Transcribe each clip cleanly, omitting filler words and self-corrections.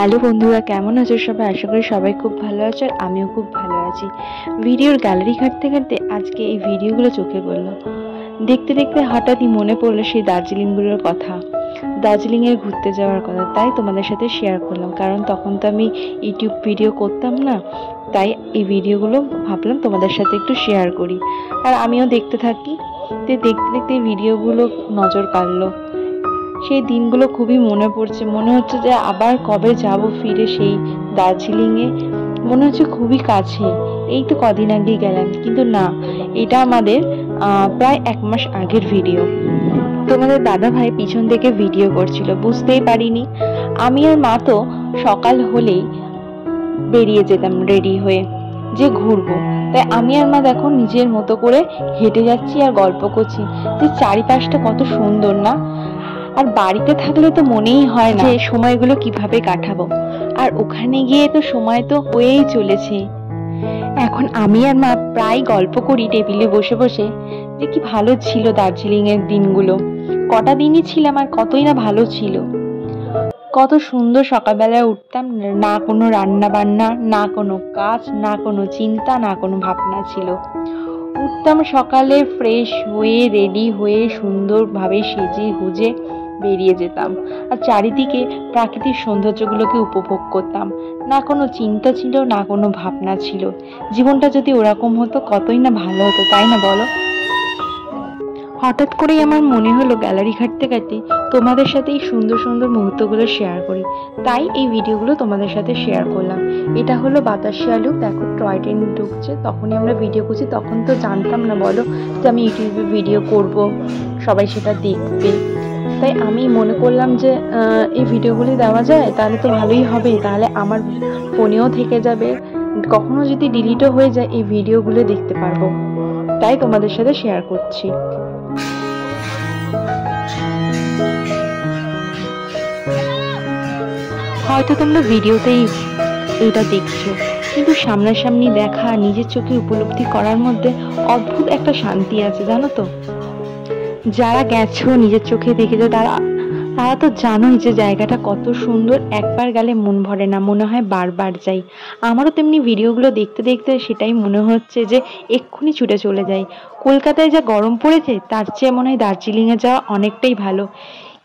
Hello বন্ধুরা, কেমন আছো সবাই? আশা করি সবাই খুব ভালো আছো আর আমিও খুব ভালো আছি। ভিডিওর গ্যালারি ঘাঁটতে ঘাঁটতে আজকে এই ভিডিওগুলো চোখে পড়লো। দেখতে দেখতে হঠাৎই মনে পড়লো সেই দার্জিলিংগুলোর কথা, দার্জিলিংয়ে ঘুরতে যাওয়ার কথা। তাই তোমাদের সাথে শেয়ার করলাম, কারণ তখন তো আমি ইউটিউব ভিডিও করতাম না, তাই এই ভিডিওগুলো ভাবলাম তোমাদের সাথে একটু শেয়ার করি আর আমিও দেখতে থাকি। তো দেখতে দেখতে এই ভিডিওগুলো নজর কাড়লো। সেই দিনগুলো খুবই মনে পড়ছে, মনে হচ্ছে যে আবার কবে যাব ফিরে সেই দার্জিলিংয়ে। মনে হচ্ছে খুবই কাছে, এই তো কদিন আগেই গেলাম, কিন্তু না, এটা আমাদের প্রায় 1 মাস আগের ভিডিও। তোমাদের দাদা ভাই পিছন থেকে ভিডিও করছিল, বুঝতেই পারিনি। আমি আর মা তো সকাল হলেই বেরিয়ে যেতাম রেডি হয়ে যে ঘুরবো। তাই আমি আর মা দেখো নিজের মতো করে হেঁটে যাচ্ছি আর গল্প করছি যে চারিপাশটা কত সুন্দর না। আর বাড়িতে থাকলে তো মনেই হয় না যে সময়গুলো কিভাবে কাটাবো, আর ওখানে গিয়ে তো সময় তো হয়েই চলেছে। এখন আমি আর মা প্রায় গল্প করি টেবিলে বসে বসে যে কি ভালো ছিল দার্জিলিং এর দিনগুলো। কটা দিনই ছিলাম আর কতই না ভালো ছিল। কত সুন্দর সকালবেলায় উঠতাম, না কোনো রান্না বান্না, না কোনো কাজ, না কোনো চিন্তা, না কোনো ভাবনা ছিল। উঠতাম সকালে, ফ্রেশ হয়ে রেডি হয়ে সুন্দরভাবে সেজে গুজে বেরিয়ে যেতাম আর চারিদিকে প্রাকৃতিক সৌন্দর্যগুলোকে উপভোগ করতাম। না কোনো চিন্তা ছিল, না কোনো ভাবনা ছিল। জীবনটা যদি ওরকম হতো কতই না ভালো হতো, তাই না বলো? হঠাৎ করেই আমার মনে হলো গ্যালারি ঘাঁটতে ঘাঁটতে তোমাদের সাথে এই সুন্দর সুন্দর মুহূর্তগুলো শেয়ার করি, তাই এই ভিডিওগুলো তোমাদের সাথে শেয়ার করলাম। এটা হলো বাতাসি আলু, দেখো টয় ট্রেন ঢুকছে, তখনই আমরা ভিডিও করছি। তখন তো জানতাম না বলো যে আমি ইউটিউবে ভিডিও করব, সবাই সেটা দেখবে। তাই আমি মনে করলাম যে এই ভিডিওগুলি দেওয়া যায় তাহলে তো ভালোই হবে, তাহলে আমার ফোনেও থেকে যাবে, কখনো যদি ডিলিটও হয়ে যায় এই ভিডিওগুলো দেখতে পারবো। তাই তোমাদের সাথে শেয়ার করছি। হয়তো তোমরা ভিডিওতেই এটা দেখছো, কিন্তু সামনাসামনি দেখা, নিজের চোখে উপলব্ধি করার মধ্যে অদ্ভুত একটা শান্তি আছে, জানো তো? যারা গেছো, নিজের চোখে দেখেছো, তারা তারা তো জানোই যে জায়গাটা কত সুন্দর। একবার গেলে মন ভরে না, মনে হয় বারবার যাই। আমারও তেমনি ভিডিওগুলো দেখতে দেখতে সেটাই মনে হচ্ছে যে এক্ষুনি ছুটে চলে যাই। কলকাতায় যা গরম পড়েছে তার চেয়ে মনে হয় দার্জিলিংয়ে যাওয়া অনেকটাই ভালো,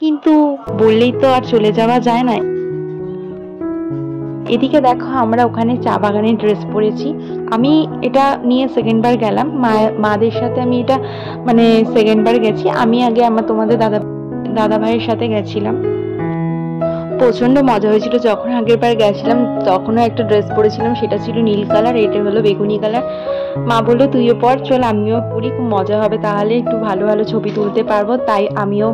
কিন্তু বললেই তো আর চলে যাওয়া যায় না। এদিকে দেখো আমরা ওখানে চা বাগানে ড্রেস পরেছি। আমি এটা নিয়ে সেকেন্ড বার গেলাম, মাদের সাথে আমি এটা মানে সেকেন্ড বার গেছি। আমি আগে তোমাদের দাদা ভাইয়ের সাথে গেছিলাম। প্রচন্ড মজা হয়েছিল। যখন আগের বার গেছিলাম তখনও একটা ড্রেস পরেছিলাম, সেটা ছিল নীল কালার, এটা হলো বেগুনি কালার। মা বললো তুইও পর, চল আমিও পরি, খুব মজা হবে, তাহলে একটু ভালো ভালো ছবি তুলতে পারবো। তাই আমিও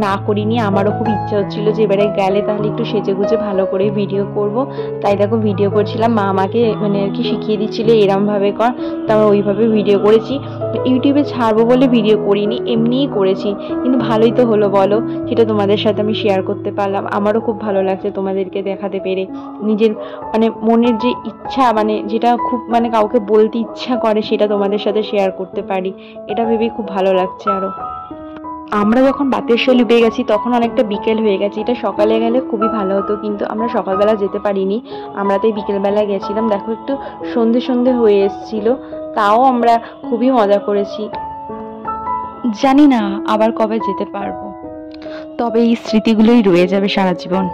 না করিনি, আমারও খুব ইচ্ছা হচ্ছিল যে এবারে গেলে তাহলে একটু সেজে গুজে ভালো করে ভিডিও করব। তাই দেখো ভিডিও করছিলাম, মা আমাকে মানে আর কি শিখিয়ে দিচ্ছিল এরম ভাবে কর, তারপর ওইভাবে ভিডিও করেছি। ইউটিউবে ছাড়বো বলে ভিডিও করিনি, এমনিই করেছি, কিন্তু ভালোই তো হলো বলো, সেটা তোমাদের সাথে আমি শেয়ার করতে পারলাম। আমারও খুব ভালো লাগছে তোমাদেরকে দেখাতে পেরে। নিজের মানে মনের যে ইচ্ছা, মানে যেটা খুব মানে কাউকে বলতে ইচ্ছা করে সেটা তোমাদের সাথে শেয়ার করতে পারি, এটা ভেবেই খুব ভালো লাগছে। আরো আমরা যখন বাতেশ্বর ডুবে গেছি তখন অনেকটা বিকেল হয়ে গেছে। এটা সকালে গেলে খুবই ভালো হতো, কিন্তু আমরা সকালবেলা যেতে পারিনি, আমরা তাই বিকেলবেলা গেছিলাম। দেখো একটু সন্ধে সন্ধে হয়ে এসেছিল, তাও আমরা খুবই মজা করেছি। জানি না আবার কবে যেতে পারবো, তবে এই স্মৃতিগুলোই রয়ে যাবে সারা জীবন।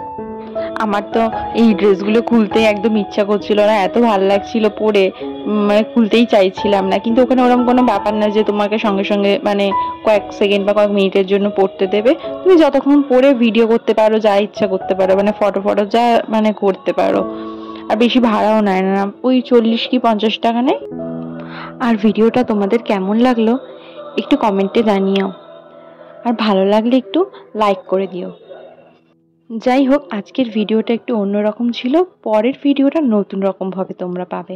আমার তো এই ড্রেসগুলো খুলতে একদম ইচ্ছা করছিল না, এত ভালো লাগছিল পরে, মানে খুলতেই চাইছিলাম না। কিন্তু ওখানে ওরকম কোনো ব্যাপার না যে তোমাকে সঙ্গে সঙ্গে মানে কয়েক সেকেন্ড বা কয়েক মিনিটের জন্য পরতে দেবে। তুমি যতক্ষণ পরে ভিডিও করতে পারো, যা ইচ্ছা করতে পারো, মানে ফটো ফটো যা মানে করতে পারো। আর বেশি ভাড়াও নেয় না, ওই 40 কি 50 টাকা নেয়। আর ভিডিওটা তোমাদের কেমন লাগলো একটু কমেন্টে জানিও, আর ভালো লাগলে একটু লাইক করে দিও। যাই হোক, আজকের ভিডিওটা একটু অন্যরকম ছিল, পরের ভিডিওটা নতুন রকম ভাবে তোমরা পাবে।